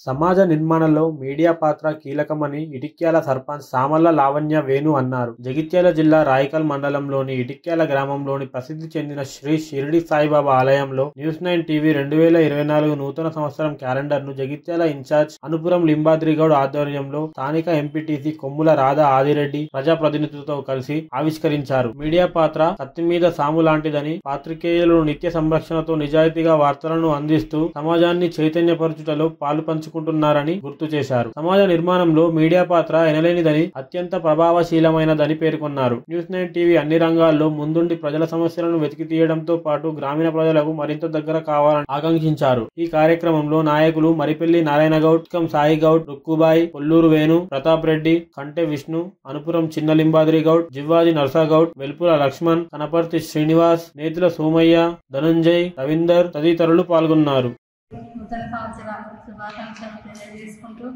సమాజ నిర్మాణంలో మీడియా పాత్ర కీలకమని ఇటిక్యాల సర్పంచ్ సామళ్ల లావణ్య వేణు అన్నారు. జగిత్యాల జిల్లా రాయికల్ మండలంలోని ఇటిక్యాల గ్రామంలోని ప్రసిద్ధి చెందిన శ్రీ షిరిడి సాయిబాబా ఆలయంలో న్యూస్9 టీవీ 2024 నూతన సంవత్సరం క్యాలెండర్ ను జగిత్యాల ఇన్ఛార్జ్ అనుపురం లింబాద్రిగౌడ్ ఆధ్వర్యంలో స్థానిక ఎంపీటీసీ కొమ్ముల రాధా ఆదిరెడ్డి ప్రజాప్రతినిధులతో కలిసి ఆవిష్కరించారు. మీడియా పాత్ర కత్తి మీద సాము లాంటిదని, పాత్రికేయులు నిత్య సంరక్షణతో నిజాయితీగా వార్తలను అందిస్తూ సమాజాన్ని చైతన్యపరచుటలో పాలు పంచుకుంటున్నారని గుర్తు చేశారు. సమాజ నిర్మాణంలో మీడియా పాత్ర ఎనలేనిదని, అత్యంత ప్రభావశీలమైనదని పేర్కొన్నారు. న్యూస్9 టీవీ అన్ని రంగాల్లో ముందుండి ప్రజల సమస్యలను వెతికి తీయడంతో పాటు గ్రామీణ ప్రజలకు మరింత దగ్గర కావాలని ఆకాంక్షించారు. ఈ కార్యక్రమంలో నాయకులు మరిపెల్లి నారాయణగౌడ్, కం సాయిగౌడ్, రుక్కుబాయి, కొల్లూరు వేణు, ప్రతాప్ రెడ్డి, కంటె విష్ణు, అనుపురం చిన్న లింబాద్రి గౌడ్, జివ్వాజి నర్సాగౌడ్, వెల్పుల లక్ష్మణ్, కనపర్తి శ్రీనివాస్, నేతుల సోమయ్య, ధనంజయ్, రవీందర్ తదితరులు పాల్గొన్నారు. నూతన సంవత్సర శుభాకాంక్షలు తెలియజేసుకుంటూ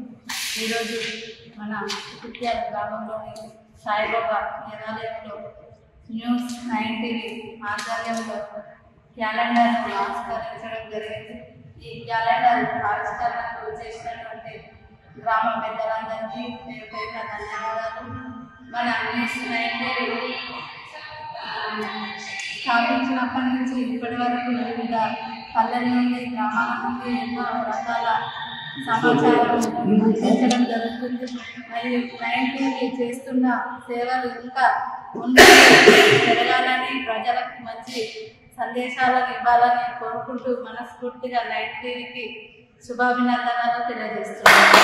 ఈరోజు మన ఇటిక్యాల గ్రామంలోని సాయిబాబా దేవాలయంలో న్యూస్9 టీవీ ఆధ్వర్యంలో క్యాలెండర్ను ఆవిష్కరించడం జరిగింది. ఈ క్యాలెండర్ ఆవిష్కరణకు చేసినటువంటి గ్రామ పెద్దలందరికీ పేరు పేరున ధన్యవాదాలు. మన న్యూస్9 టీవీ స్థాపించినప్పటి నుంచి ఇప్పటి వరకు వివిధ పల్లెల నుండి, గ్రామాల నుండి ఎన్నో రకాల సమాచారం అందించడం జరుగుతుంది. మరియు 9 టీవీ చేస్తున్న సేవలు ఇంకా జరగాలని, ప్రజలకు మంచి సందేశాలను ఇవ్వాలని కోరుకుంటూ మనస్ఫూర్తిగా 9 టీవీకి శుభాభినందనలు తెలియజేస్తున్నాను.